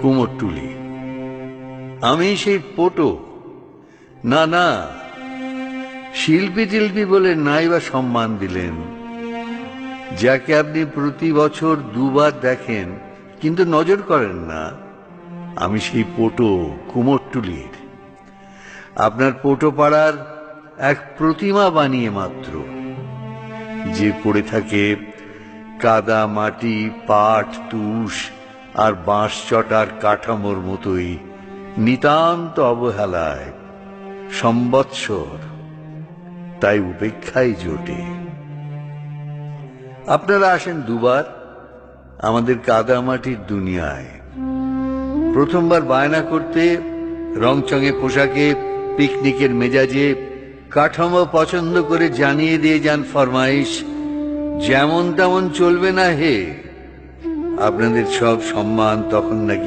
কুমোরটুলি। আমি সেই পটো না, না, শিল্পী টিল্পী বলে নাই বা সম্মান দিলেন, যাকে আপনি প্রতি বছর দুবার দেখেন কিন্তু নজর করেন না। আমি সেই পটো কুমোরটুলির, আপনার পটো পাড়ার এক প্রতিমা বানিয়ে মাত্র, যে পড়ে থাকে কাদা মাটি পাট তুষ আর বাঁশ চটার কাঠামোর মতোই নিতান্ত অবহেলায় সম্বৎসর, তাই উপেক্ষাই জোটে। আপনারা আসেন দুবার আমাদের কাদামাটির দুনিয়ায়। প্রথমবার বায়না করতে রংচঙে পোশাকে পিকনিকের মেজাজে কাঠামো পছন্দ করে জানিয়ে দিয়ে যান ফরমাইশ, যেমন তেমন চলবে না হে, আপনাদের সব সম্মান তখন নাকি